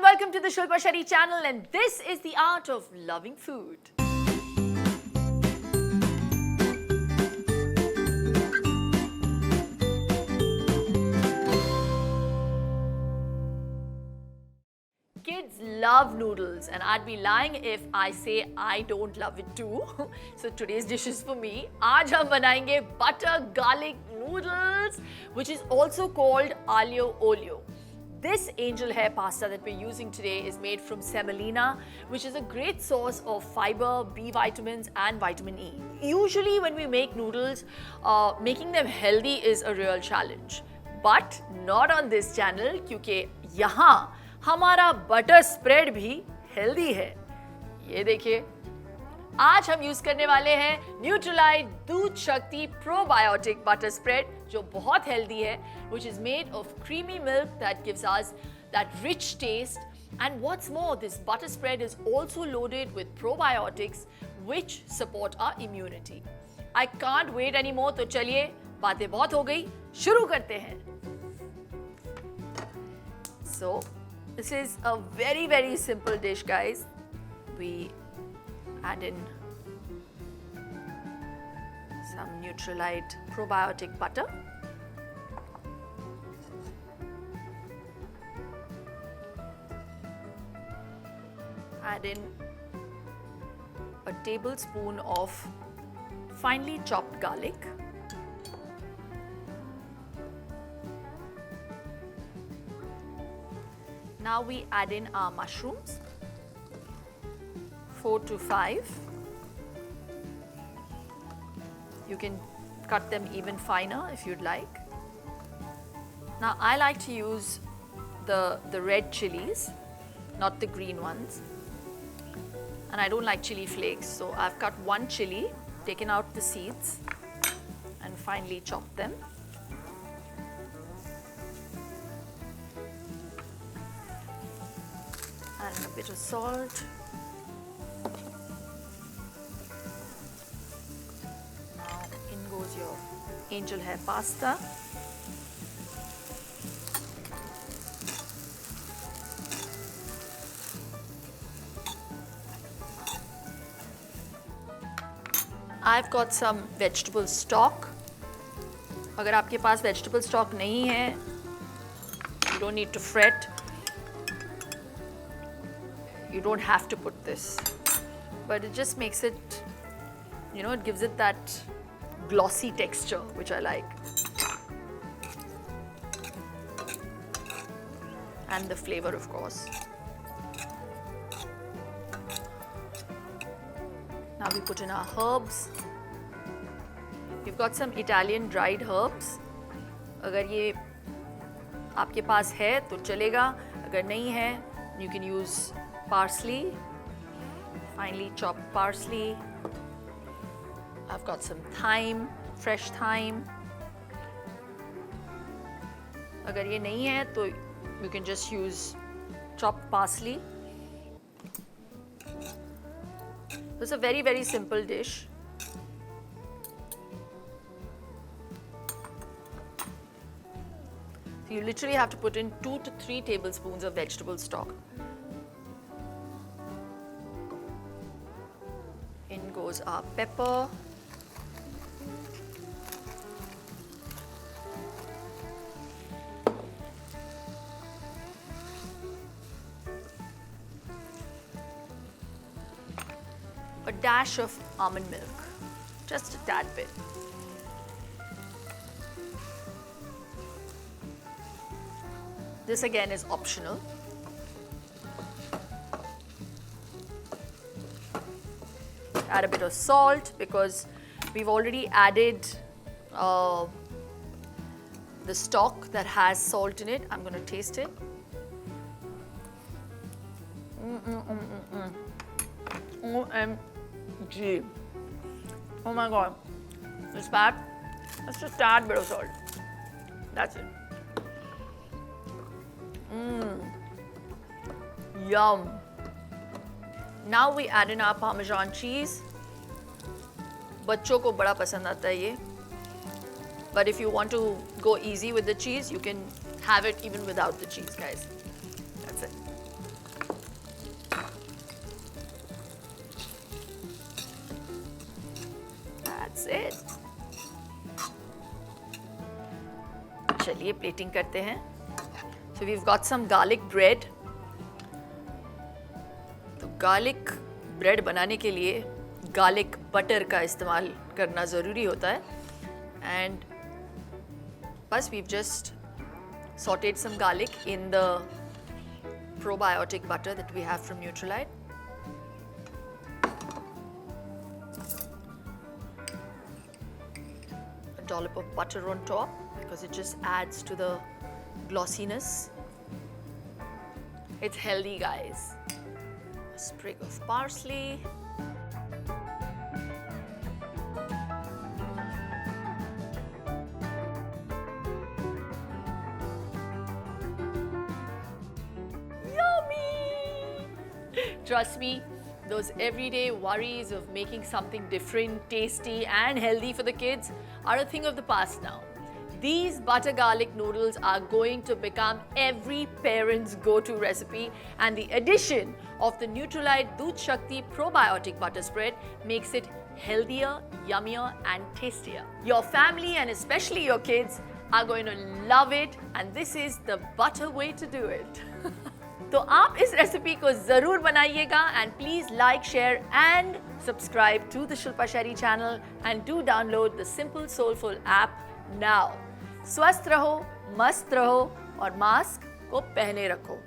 welcome to the Shilpa Shetty channel, and this is the art of loving food. Kids love noodles, and I'd be lying if I say I don't love it too. So today's dish is for me. आज हम बनाएंगे butter garlic noodles, which is also called aglio olio. This angel hair pasta that we're using today is made from semolina, which is a great source of fiber, B vitamins and vitamin E. Usually when we make noodles, making them healthy is a real challenge. But not on this channel, क्योंकि यहाँ हमारा butter spread भी healthy है. ये देखिए, आज हम use करने वाले हैं न्यूट्रीलाइट दूध शक्ति प्रोबायोटिक बटर स्प्रेड, जो बहुत हेल्दी है, which is made of creamy milk that gives us that rich taste. And what's more, this butter spread is also loaded with probiotics which support our immunity. I can't wait anymore. तो चलिए, बातें बहुत हो गई, शुरू करते हैं. So this is a very simple dish, guys. We add in some Nutrilite probiotic butter. Add in a tablespoon of finely chopped garlic. Now we add in our mushrooms, 4 to 5. You can cut them even finer if you'd like. Now I like to use the red chilies, not the green ones. And I don't like chili flakes, so I've cut one chili, taken out the seeds and finely chopped them. And a bit of salt. Now in goes your angel hair pasta. I've got some vegetable stock. अगर आपके पास vegetable stock नहीं है, you don't need to fret. You don't have to put this, but it just makes it, you know, it gives it that glossy texture, which I like. And the flavor, of course. Now we put in our herbs. We've got some Italian dried herbs. अगर ये आपके पास है तो चलेगा, अगर नहीं है, you can use parsley, finely chopped parsley. I've got some thyme, fresh thyme. अगर ये नहीं है तो you can just use chopped parsley. It's a very simple dish. So you literally have to put in 2 to 3 tablespoons of vegetable stock. In goes our pepper. A dash of almond milk, just a tad bit. This again is optional. Add a bit of salt because we've already added the stock that has salt in it. I'm going to taste it. OMG. Oh my god. It's bad. Let's just add a bit of salt. That's it. Yum. Now we add in our Parmesan cheese. बच्चों को बड़ा पसंद आता है ये. But if you want to go easy with the cheese, you can have it even without the cheese, guys. That's it. चलिए plating करते हैं. So we've got some garlic bread. तो गार्लिक ब्रेड बनाने के लिए गार्लिक बटर का इस्तेमाल करना ज़रूरी होता है. एंड बस we've just sauteed some garlic in the probiotic butter that we have from Nutrilite. A dollop of butter on top because it just adds to the glossiness. It's healthy, guys. A sprig of parsley. Trust me, those everyday worries of making something different, tasty and healthy for the kids are a thing of the past now. These butter garlic noodles are going to become every parent's go-to recipe, and the addition of the Nutrilite Doodh Shakti probiotic butter spread makes it healthier, yummier and tastier. Your family and especially your kids are going to love it, and this is the butter way to do it. तो आप इस recipe को ज़रूर बनाइएगा and please like share and subscribe to the Shilpa Shetty channel and do download the simple soulful app now. स्वस्थ रहो, मस्त रहो और मास्क को पहने रखो.